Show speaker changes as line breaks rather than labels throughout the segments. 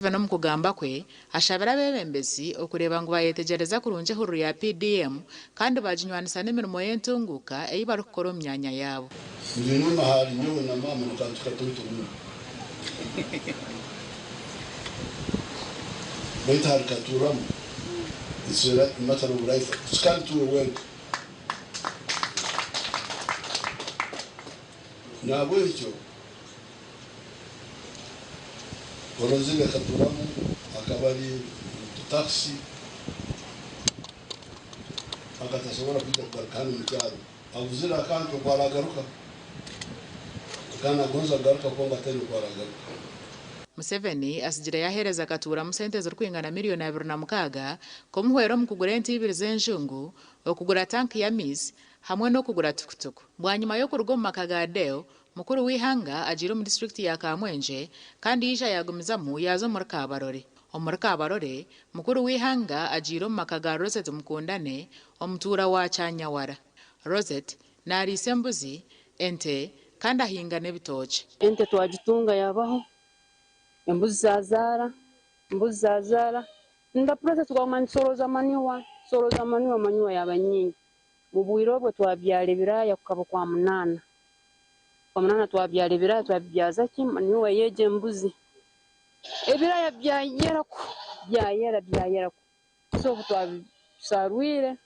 Vano mukugamba kwe ashabira bebembezi okureba ngo bayetegereza kurunje huru ya PDM kandi bajinywanisa n'imirimo y'entunguka eyibara kukora myanya yabo.
Ndino mahali nyo na mama nkatukatoto mu. Baita harikaturamu. It's a matter of life. Scan to a work. Na bwecho. Orozile katuramu akabali taxi akatasabora kwita barkani mutaro abuzira kanto kwaragaruka kana gonza garuka konga tani kwaragaruka.
Museveni asigira yahereza katura musente z'urkwingana miliyoni 26 ko muhwero mukugura entibiri z'enjungu okugura tanki ya mizi hamwe no kugura tukutuku bwanyuma yo kurugo mu makagadeo mukuru w'ihanga ajiro mu district ya Kamwenje kandi yija yagumizamu yazo muri Kabarore omuri Kabarore mukuru w'ihanga ajiro mu makaga Rosette mukundane omutura wa Chanyawara Rosette nari sembuzi ente kandi ahinga n'ebitoke
ente twagitunga yabaho embuzi zazara nda prose twamani soroza maniwa yabanyingi mu bwiro bwe twabyala ibiraya kukaba kwa munana twabyala ibiraya twabyaza ki maniwa yeje embuzi ibiraya byayera so twabisarwire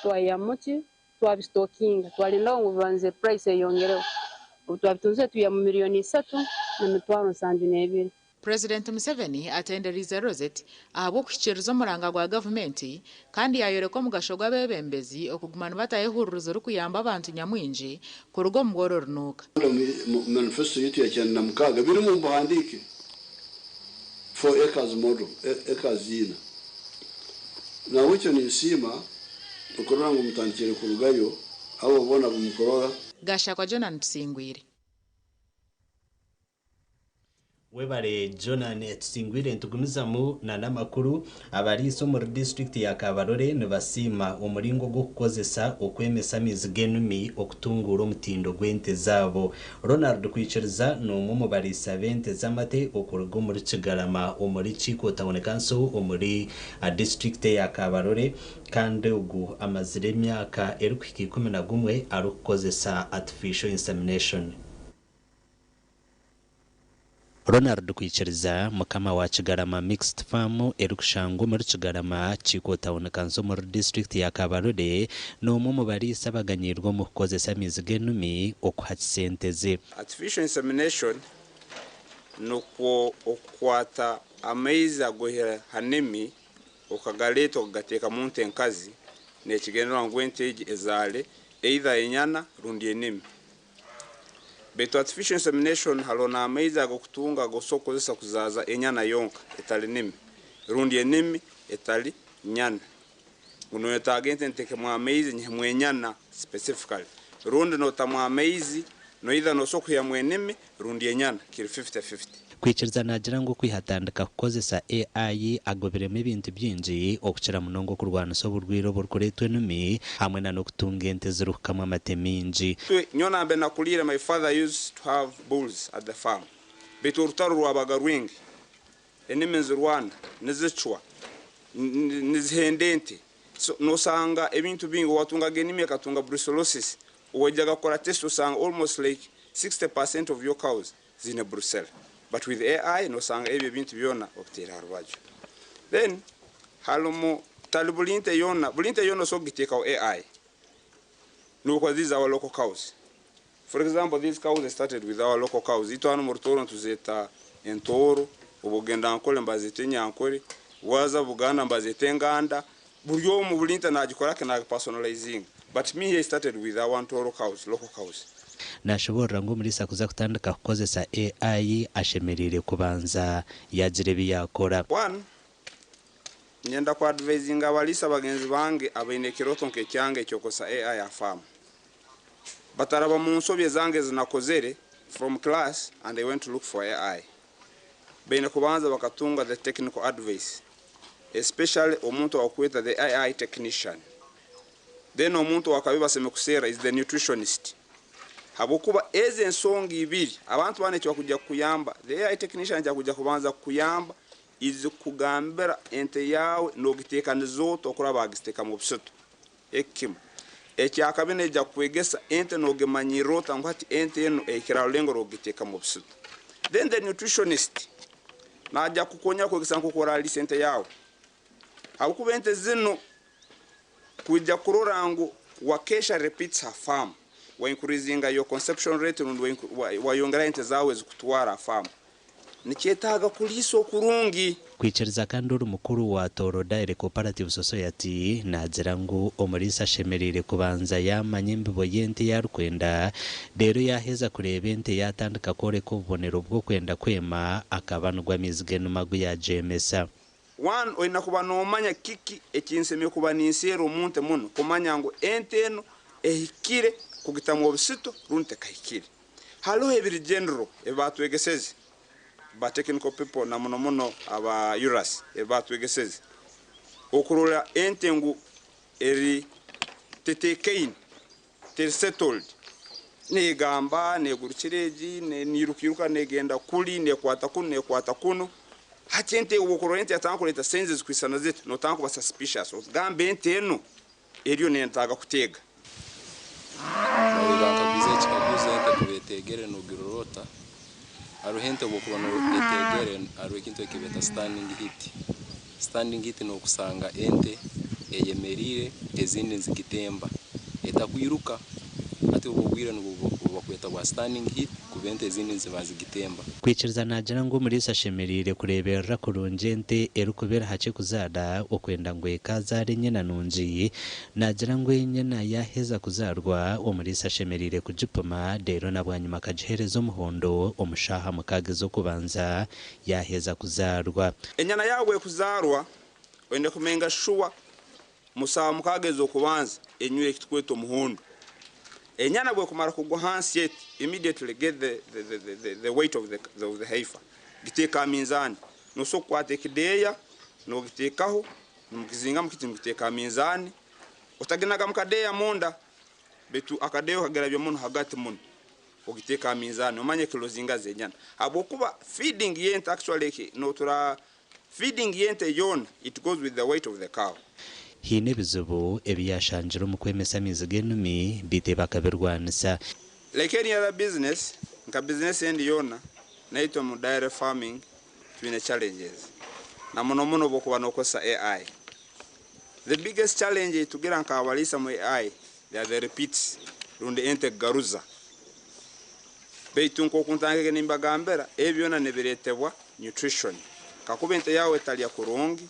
twayamuki twabistokinga twalinda ngo bibanze price yongereho twabitunze tuya mu miliyoni 3 na mitwaro 72.
President Museveni atenderize Rosette ahabo kushikiriza umuranga gwa government kandi yayereko mugashogwa bebembezi okugumana batayehuruzo rukuyamba abantu nyamwinji ku rugo mugoro runuka.
Manifesto yitu ya cyane namukaga biri mu buhandike for acres model acres yina na wicho ni sima ukorora ngo mutandikire ku rugayo abo bona bumukorora
gasha kwa Jonan Tsingwire.
Webare Jonan Tsingwire ntugumizamu na namakuru abariso mu district ya Kabarore nibasima umuringo gwo kukozesa okwemesa mizigenumi okutungura omutindo gwente zabo. Ronald Kwiciriza no mu barisa bente zamate okurugo muri Kigarama omuri Chiko Town Council omuri district ya Kabarore kandi ugu amazire myaka erukiki 11 arukozesa artificial insemination. Ronald Kwiciriza mukama wa Kigarama Mixed Farm erukushango muri Kigarama Chiko Town Council muri district ya Kabarore no mu barisa baganyirwa mu kukozesa mizigenumi okuhakisenteze.
Artificial insemination no okwata amaizi agohera hanemi okagaleto gateka munte nkazi ne kigenera ngwente ezale either enyana rundi enemi. Beto artificial insemination halona amaizi agokutunga gosokozesa kuzaza enyana yonka etali nimi rundi enimi etali nyana uno yetagente nteke mu amaizi nyemwe enyana specifically rundi no tamwa amaizi no either no soko ya mwenemi rundi enyana kiri 50-50.
Kwiciriza nagira ngo kwihatandika kukozesa AI agoberemo ibintu byinji okukira munongo kurwana soburwiro burkoretwe numi hamwe na nokutunga ente zirukamwe amateminji.
Nyona mbe nakulira my father used to have bulls at the farm. Beturutaru rwabagarwingi enemenzi Rwanda nizichwa nizihendente so nosanga ebintu bingo watunga genimi akatunga brucellosis uwajaga kora test usanga almost like 60% of your cows zine brucella. But with AI no sanga ebyo bintu byona okutera harwajo. Then halomo talibulinte yona so giteka AI. No kwa these our local cows. For example, these cows started with our local cows. Ito hano murtoro tuzeta entoro ubugenda ankole mbazete nyankore waza bugana mbazete nganda buryo mu bulinte nagikora kana personalizing. But me here started with our Ntoro cows, local cows.
Nashobora ngo muri sakuza kutandika kukozesa AI ashemerere kubanza yagire biyakora.
One nyenda kwa advising abalisa bagenzi bange abenekiroto nke cyange cyokosa AI afam. Bataraba mu nsobye zange zinakozere from class and they went to look for AI. Bene kubanza bakatunga the technical advice, especially omuntu wakweta the AI technician. Then omuntu wakabiba semekusera is the nutritionist. habokuba eze ensonga ibiri abantu bane cyo kujja kuyamba the AI technician cyo kujja kubanza kuyamba izi kugambira ente yawe no gitekanizo to kura bagisteka mu busoto ekim ekyakabine jya kwegesa ente no gemanyirota ngwati ente yeno ekira lengo ro giteka mu busoto. Then the nutritionist najja kukonya kwegesa nkokora lisente yawe hakuba ente zino kujja kurorango wakesha repeats her farm wa increasing your conception rate and wa yongera ente zawe zikutwara farm nikyetaga kuliso kurungi
kwiciriza kandi uri mukuru wa Toro Dairy Cooperative Society nagira ngo omurisa shemerire kubanza yamanye imbibo yente ya Rukwenda rero yaheza kureba ente yatandika kore kubonera ubwo kwenda kwema akabanurwa mizige numagu ya jemesa
one oina kuba no manya kiki ekinseme kuba ninsero omuntu muno kumanya ngo ente eno ehikire kugitamu obusito runte kahikire halo ebiri general ebatwegeseze ba technical people na muno aba URAS ebatwegeseze okurura ente ngu eri tetekein ter settled ne gamba ne gurukireji ne nirukiruka ne genda kuli ne kwata kuno hachente ubukorente atankuleta senses kwisana zetu no tanku ba suspicious gambe ente eno eriyo ne ntaga kutega
bankabize chikaguze ente kubetegere no girorota aruhente bokubano etegere arukinto ekibeta standing hit no kusanga ente eyemerire ezindi nzigitemba etakwiruka ati ubugwira n'ubakweta wa standing hit kubente ezindi nzibazigitemba
kwiciriza nagira ngo umurisa shemerire kurebera kurunjente erukubera hace kuzada okwenda ngo ekazare nyena nunji nagira ngo nyena yaheza kuzarwa umurisa shemerire kujipuma rero nabwanyuma kajiherezo muhondo omushaha mukagezo kubanza yaheza kuzarwa
enyana yawe kuzarwa wende kumenga shuwa musaha mukagezo kubanza enywe kitweto muhondo enyana bwe kumara kugwa hansi yet immediately get the weight of the heifer giteka minzani no so kwate kideya no gitekaho mukizinga mukiti giteka minzani utaginaga mukadeya monda betu akadeyo kagera byo muntu hagati muntu ogiteka minzani umanye kilo zinga zenyana abokuba feeding yent actually no tura feeding yent yon it goes with the weight of the cow
hine bizubu ebiyashanjiro mu kwemesa mizige numi biteba kabirwanisa
like any other business nka business and yona naito mu dairy farming twine challenges na muno bokuba nokosa AI. The biggest challenge to get nka abalisa mu AI they are the repeats runde ente garuza beitunko kuntangeke nimbagambera ebyona nebiretebwa nutrition kakubente yawe talia kurungi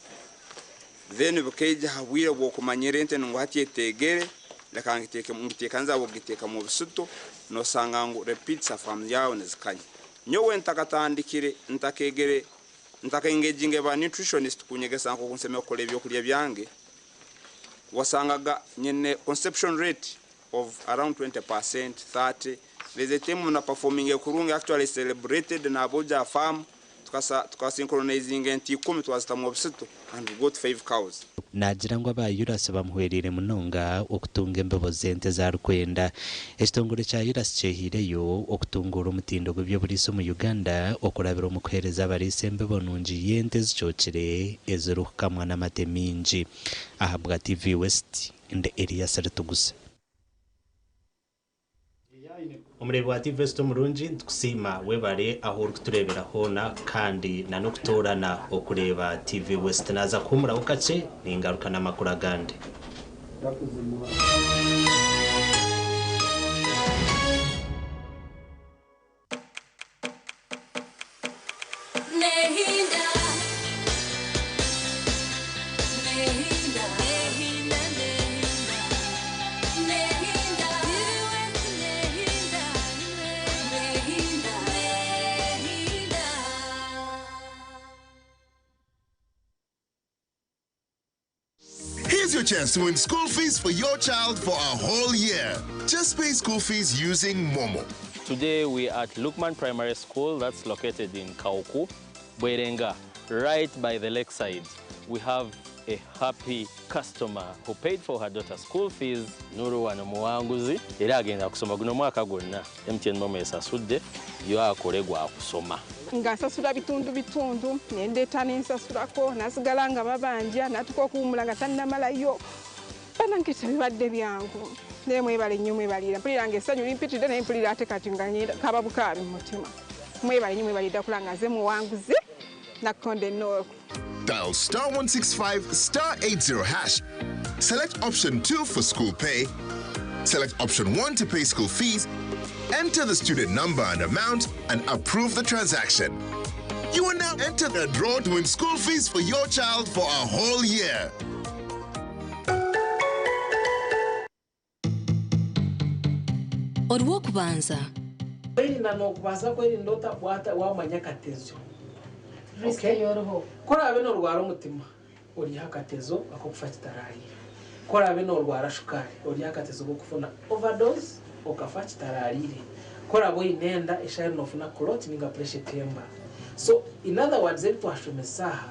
then bukeja hawira bwo kumanyira ente ngo hatyetegere lekangiteke mungitekanza bogiteka mu busuto no sangango repeats afam yawe nezikanye nyowe ntakatandikire ntakegere ntakengejinge ba nutritionist kunyegesa nko kunseme okole byo kulya byange wasangaga nyene conception rate of around 20% 30 there's a team na performing ekurungi actually celebrated na boja farm tukasynchronizing enti 10 twazita mu busuto and we got 5 cows.
Nagira ngo abayurase bamuherere munonga okutunga embebo zente za Rukwenda ekitongole kya Yurase kyehireyo okutungura omutindo gw'ebyo buliso mu Uganda okurabira omukuhereza abalise embebo nungi yente zichokire ezirukamwa n'amate mingi ahabwa TV West inde area Saratugusa Umurebe wa TV West murungi tukusima webare aho kuturebera hona kandi na nokutorana okureba TV West naza kumura ukace ningaruka namakuru agande
Here's your chance to win school fees for your child for a whole year. Just pay school fees using Momo.
Today we are at Lukman Primary School that's located in Kauku, Bwerenga, right by the lakeside. We have a happy customer who paid for her daughter's school fees. Nuru wano muwanguzi era agenda kusoma guno mwaka gwonna MTN Momo esasudde yo akolegwa kusoma.
Ngasasula bitundu nendeta nensasulako nasigala nga babanja natuka okuwumula nga tannamalayo banankisa bibadde byangu nemwebale nnyo mwebalira mpulira ng'essanyu limpitidde naye mpulira ate kati nga kaba bukaabi mu mutima mwebale nnyo mwebalira kula nga nze muwanguzi nakonde nnooku.
Dial *165 *80 hash. Select option 2 for school pay. Select option 1 to pay school fees. Enter the student number and amount and approve the transaction. You are now entered a draw to win school fees for your child for a whole year.
Olw'okubanza
kwerinda n'okubanza kwerinda otabwata wamanya katezo risike yoroho korabe n'olwara omutima oliha akatezo akokufa kitararire korabe n'olwara shukari oliha akatezo kokufuna overdose okafa kitararire korabe inenda eshari nofuna clot ninga pressure temba. So in other words twashomesaha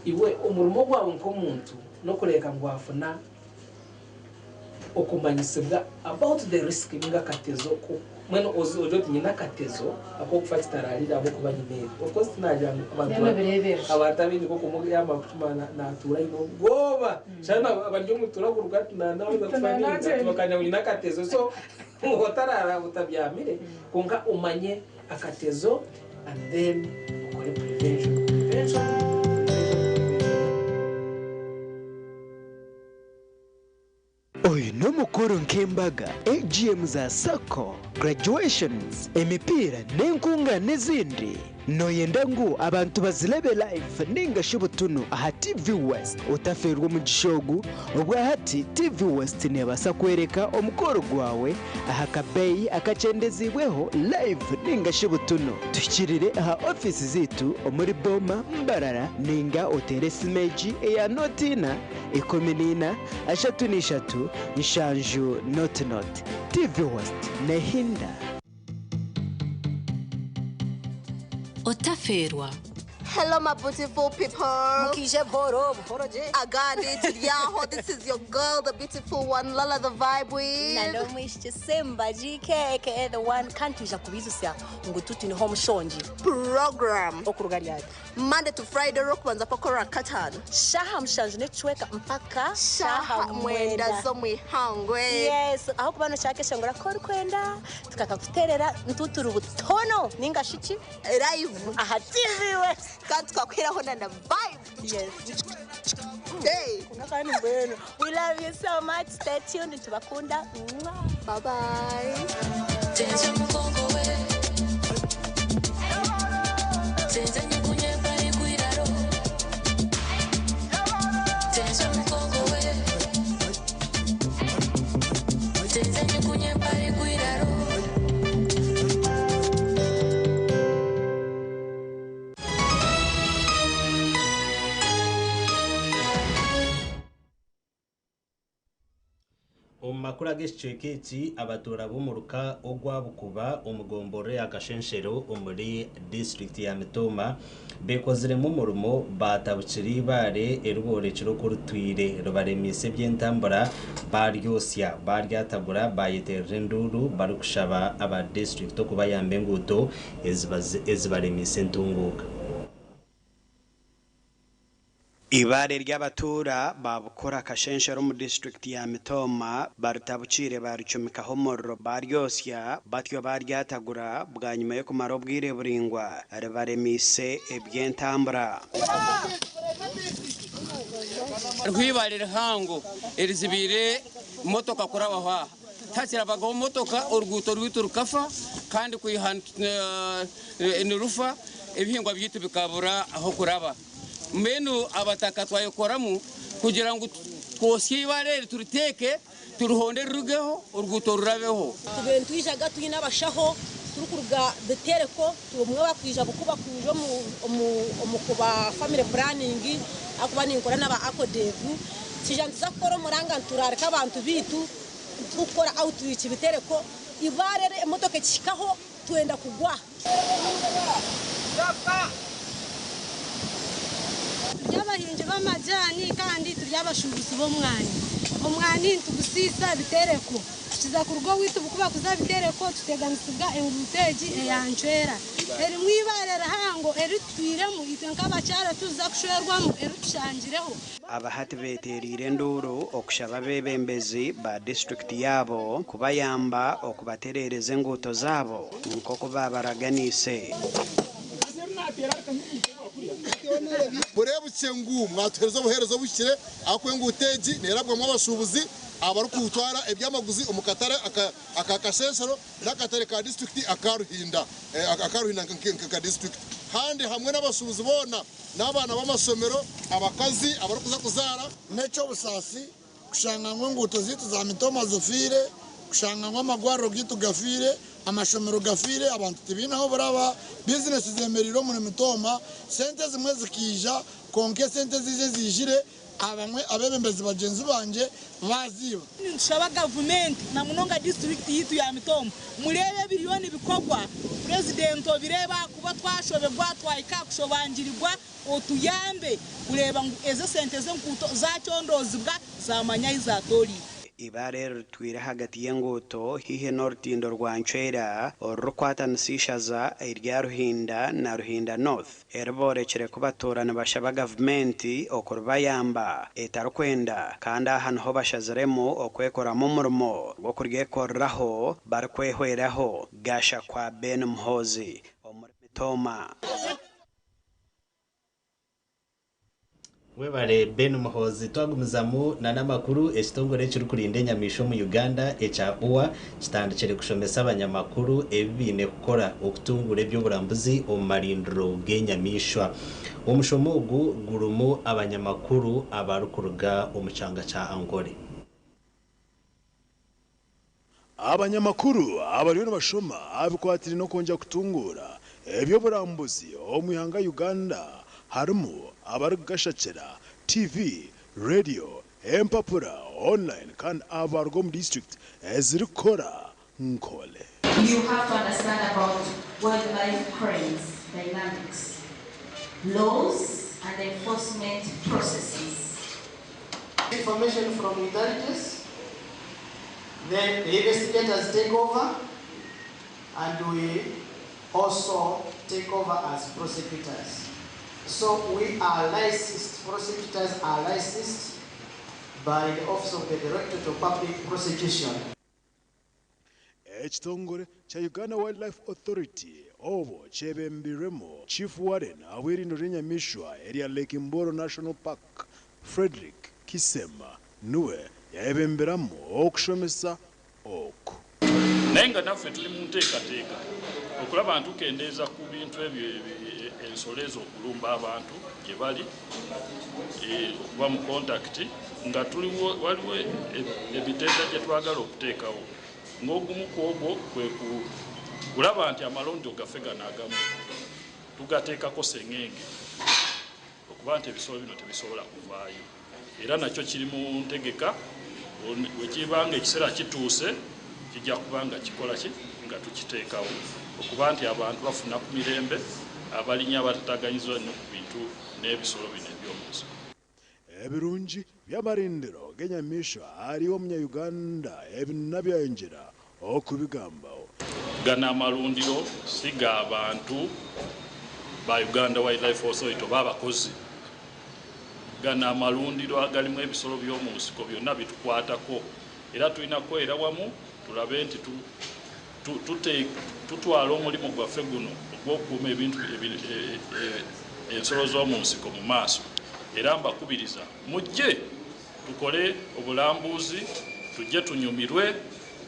iwe umurimo gwawe nk'omuntu nokureka ngwafuna okumanyisibwa about the risk ninga katezo ko mweno ojo nyina katezo ako kufa kitararira abo kuba nyimere of course naje abantu abatabindi ko kumugya makutuma na atura ino goba cyane abanyo mutura kurugati na nawe bakufanya bakanya nyina katezo so ngotarara utabyamire konka umanye akatezo and then ukore prevention.
Oyo n'omukoro nk'embaga AGM za Sacco, graduations, emipiira n'enkunga n'ezindi noyenda ngu abantu bazilebe live ninga shubutunu aha TV West utaferwa mu gishogu obwa hati TV West nebasa kwereka omukoro gwawe aha kabeyi akacendezibweho live ninga shubutunu tukirire aha office zitu omuri Boma Mbarara ninga otere simeji eya notina 14 ashatu nshanju not TV West nehinda
otaferwa.
Hello, my beautiful people. Agadi, Yaho, this is your girl, the beautiful one, Lala the Vibe with.
Nalomisha Simba GK, aka the one kantuja kubizusya ngututi ni home shonji.
Program.
Okurugariad.
Monday to Friday, Rockmanza Pokora Katan.
Shaha mshanji netchweka mpaka
Shaha mwenda zomwe hangwe.
Yes, aho kubano chake shangora kori kwenda tukakakuterera ntuturu butono ninga shichi
live
aha TV we
kandi twakwiraho na vibe.
Yes.
Hey,
ngakani mbeno. We love you so much. Stay tuned tubakunda.
Bye bye.
Omumakuru ag'ekicweka abatura b'omuruka ogwabukuba omugombore akashenshero omuri district ya Mitoma bekoziremu omurimo batabukiri bare eruborekero kurutwire rubaremise by'entambura baryosya baryatabura bayeterera enduru barikushaba aba district okubayamba enguuto ezibaremise entunguka.
Ibare ry'abatura babukora akashenshero mu district ya Mitoma barutabukire barucumikaho umuriro baryosya batyo baryatagura bwa nyuma yo kumara ubwire buringwa baremise eby'entambura.
Rwibarire hango erizibire motoka kurabaha takira bagaho motoka urguto rwitu rukafa kandi kuyihana nirufa ebihingwa byitu bikabura aho kuraba. Menu abataka twayokoramu kugira ngo twosye ibare turiteke turuhonde rugeho urguto rurabeho
tubentu ijaga tuyina bashaho turukuruga betereko tumwe bakwija bukuba kujo mu kuba family planning akuba ninkora naba akodevu sijanza koro muranga nturareka abantu bitu tukora outreach bitereko ibare emotoke kikaho tuenda kugwa abahingi b'amajani kandi turi abashubuzi b'omwani omwani tugusisa bitereko kiza ku rugo witu bukuba kuzabitereko tuteganisibwa enguteji eyanchwera eri mwibarera hango eri twiremu itwe nk'abakyara tuza kushwerwamo eri tushangireho
abahati beterire nduru okushaba bebembezi ba district yabo kubayamba okubaterereza enguuto zabo nko kuba baraganise
bureba ucengu mwatuhereza ubuherezo bukire akwenguteji nerabwa mu bashubuzi abaru kutwara ebyamaguzi umukatare akakasheshero nakatare ka district akaruhinda ka district handi hamwe n'abashubuzi bona n'abana b'amasomero abakazi abaru kuza kuzara
neco busasi kushanganywa nguto zitu za mitoma zofire kushanganywa amagwaro gitu gafire amashomero gafire abantu tibinaho baraba business zemeriro mu mitoma sente zimwe zikija konke sente zije zijire abamwe abebembezi bagenzi banje baziba
nshaba government na munonga district yitu ya mitoma murebe biliyoni bikogwa president obireba kuba twashobegwa twayika kushobangirirwa otuyambe kureba ezo sente z'enkuto za cyondozibwa za manyayi za tori
ibarero twire hagati y'enguuto hihe n'orutindo rwa nchwera orukwatanisiishaza irya ruhinda na ruhinda north eriborekere kubaturana bashaba gavumenti okurubayamba etarukwenda kandi aha niho bashaziremu okwekoramu umurimo gwo kuryekoreraho barikwehweraho gasha kwa Ben Muhozi omuri Mitoma.
Webale Ben Muhozi twagumizamu na namakuru ekitongole kiri kulinda enyamisho mu Uganda echa uwa kitandikire kushomesa abanyamakuru ebine kukora okutungura ebyoburambuzi omu marindiro g'enyamishwa omushomo ogu gurumu abanyamakuru abarukuruga omu kyanga kya Angole.
Abanyamakuru abariyo bashoma abikwatire no konja kutungura ebyoburambuzi omu ihanga Uganda harimo abarugashakira TV, radio, empapura, online kan abargom district ezirikora nkole.
You have to understand about wildlife cranes, dynamics, laws and enforcement processes.
Information from authorities, then the investigators take over, and we also take over as prosecutors. So we are licensed, prosecutors are licensed by the Office of the Directorate of Public Prosecution.
Ekitongole kya Uganda Wildlife Authority obo kyebembiremu Chief Warden aw'erindo ly'enyamishwa erya Lake Mboro National Park Frederick Kisema niwe yayebemberamu okushomesa oku.
Naye nga naffe tuli mu nteekateeka okulaba ntukendeeza ku bintu ebyo ensolo ezo okulumba abantu gye bali okuba mu kontakiti nga waliwo ebiteeta gye twagala okuteekawo ng'ogumu ku ogwo kwe kulaba nti amalondo gaffe gano agamu tugateekako sengenge okuba nti ebisolo bino tebisobola kuvaayo era nakyo kiri mu ntegeka wekibanga ekiseera kituuse kijja kubanga kikola ki nga tukiteekawo okuba nti abantu bafuna ku mirembe abalinya abatataganyizibwa nnyo ku bintu n'ebisolo bino eby'omunsiko.
Ebirungi by'amarindiro g'enyamishwa aliwo Munyayuganda ebinna byanjira okubigambawo.
Gano amalundiro si g'abantu ba Uganda Wildlife Authority oba abakozi. Gano amalundiro agalimu ebisolo by'omu nsiko byonna bitukwatako era tulina kwera wamu tulabe nti tutwala omulimu gwaffe guno ogw'okukuuma ebintu ensolo z'omu nsiko mu maaso era mbakubiriza mujje tukole obulambuzi tujje tunyumirwe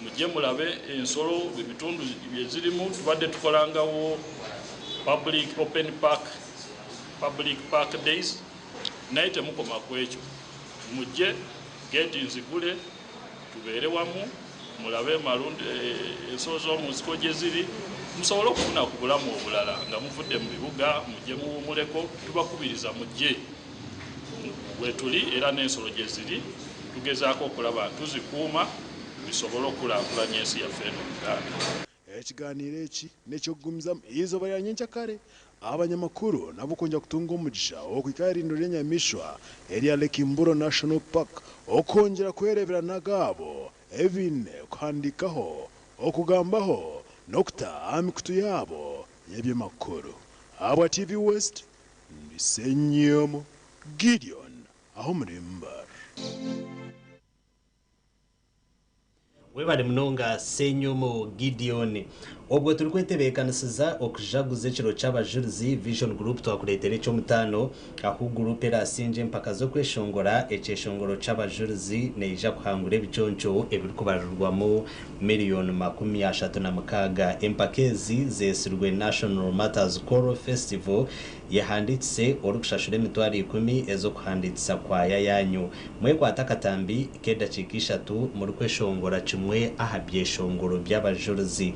mujje mulabe ensolo ebitundu byezirimu tubadde tukolangawo public park days naye temukoma ku ekyo mujje geti nzigule tubeere wamu mulabe malundi ensolo z'omu nsiko gye ziri musobole okufuna ku bulamu obulala nga muvudde mu bibuga mujje muwumuleko tubakubiriza mujje wetuli era n'ensolo gye ziri tugezaako okulaba tuzikuuma bisobole okukulaakulanya ensi yaffe eno Uganda.
ekiganiro eki nekyokugumizamu izoba lya nyenkakare abanyamakuru nabo kongera kutunga umugisha okwika erindo ry'enyamishwa erya Lekimburo National Park okongera kwerebera nagabo ebine kuhandikaho okugambaho nokuta amikutu yabo y'ebyemakuru abwa TV West ndisenyomo Gideon aho murimba
webale munonga senyomo Gideon obwo turi kwetebekanisiza okujaguza ekiro cy'abajurizi Vision Group twakuretera icyo mutano aho group erasinje mpaka zo kweshongora ekeshongoro cy'abajurizi neija kuhangura ebiconco ebiri kubarurwamo miliyoni 36 empakezi zesirwe National Matters Choral Festival yahanditse orukushashura emitwaro 10 ezo kuhanditsa kwaya yanyu mwe kwatakatambi keda cikishatu muri kweshongora kimwe aha byeshongoro by'abajurizi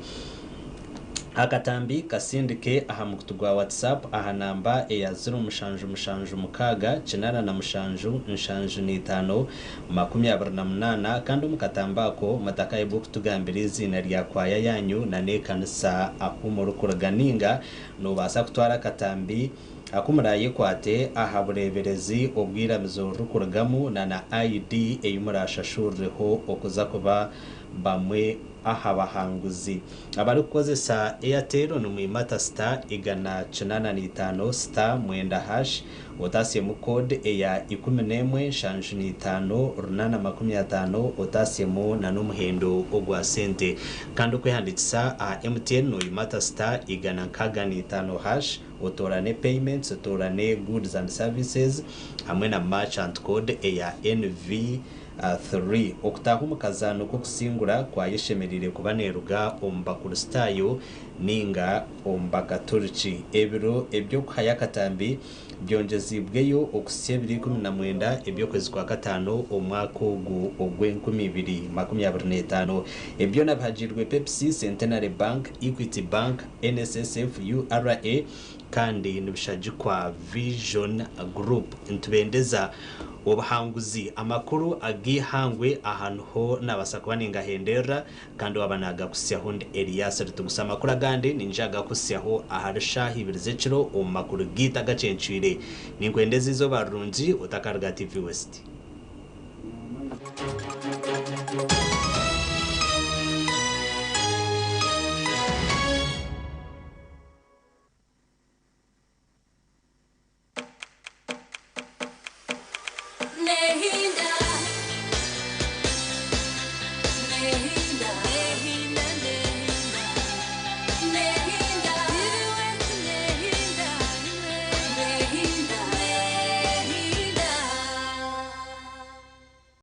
akatambi kasindike aha mukutu gwa WhatsApp aha namba eya 0756 kandi mukatambako matakaye bukutugambira izina lya kwaya yanyu na nekanisa aho muri kuraganinga no basa kutwara katambi akumuraye kwate aha bureberezi obwiramizo rukuragamu na ID eyumurashashuriho okuza kuba bamwe aha bahanguzi abari kukozesa Airtel no mwimata star igana 95 star mwenda hash otasiye mu code eya 11 runana 50 otasiye mu na n'umuhendo ogwa sente kandi kwehanditsa a MTN no mwimata star igana 5 hash otorane payments otorane goods and services hamwe na merchant code eya NV 3 okutahu mukazano ko kusingura kwa yeshemerire kubaneruga ombakurustayo ninga ombakaturchi ebiro ebyo kuhaya katambi byongezibweyo okusye 2019 ebyo kwezi kwa gatano omwaka ogu ogwe2025 ebyo nabhajirwe Pepsi, Centenary Bank, Equity Bank, NSSF, URA kandi nibishajikwa Vision Group ntubendeza obuhanguzi amakuru agihangwe ahantu ho nabasakwaninga hendera kandi wabanaga kusyaho Elias rutugusama kura gande ninjaga kusyaho aharisha hibirize o makuru gita gacencwire ninkwendezi zo barunji utakarga TV West
Nehinda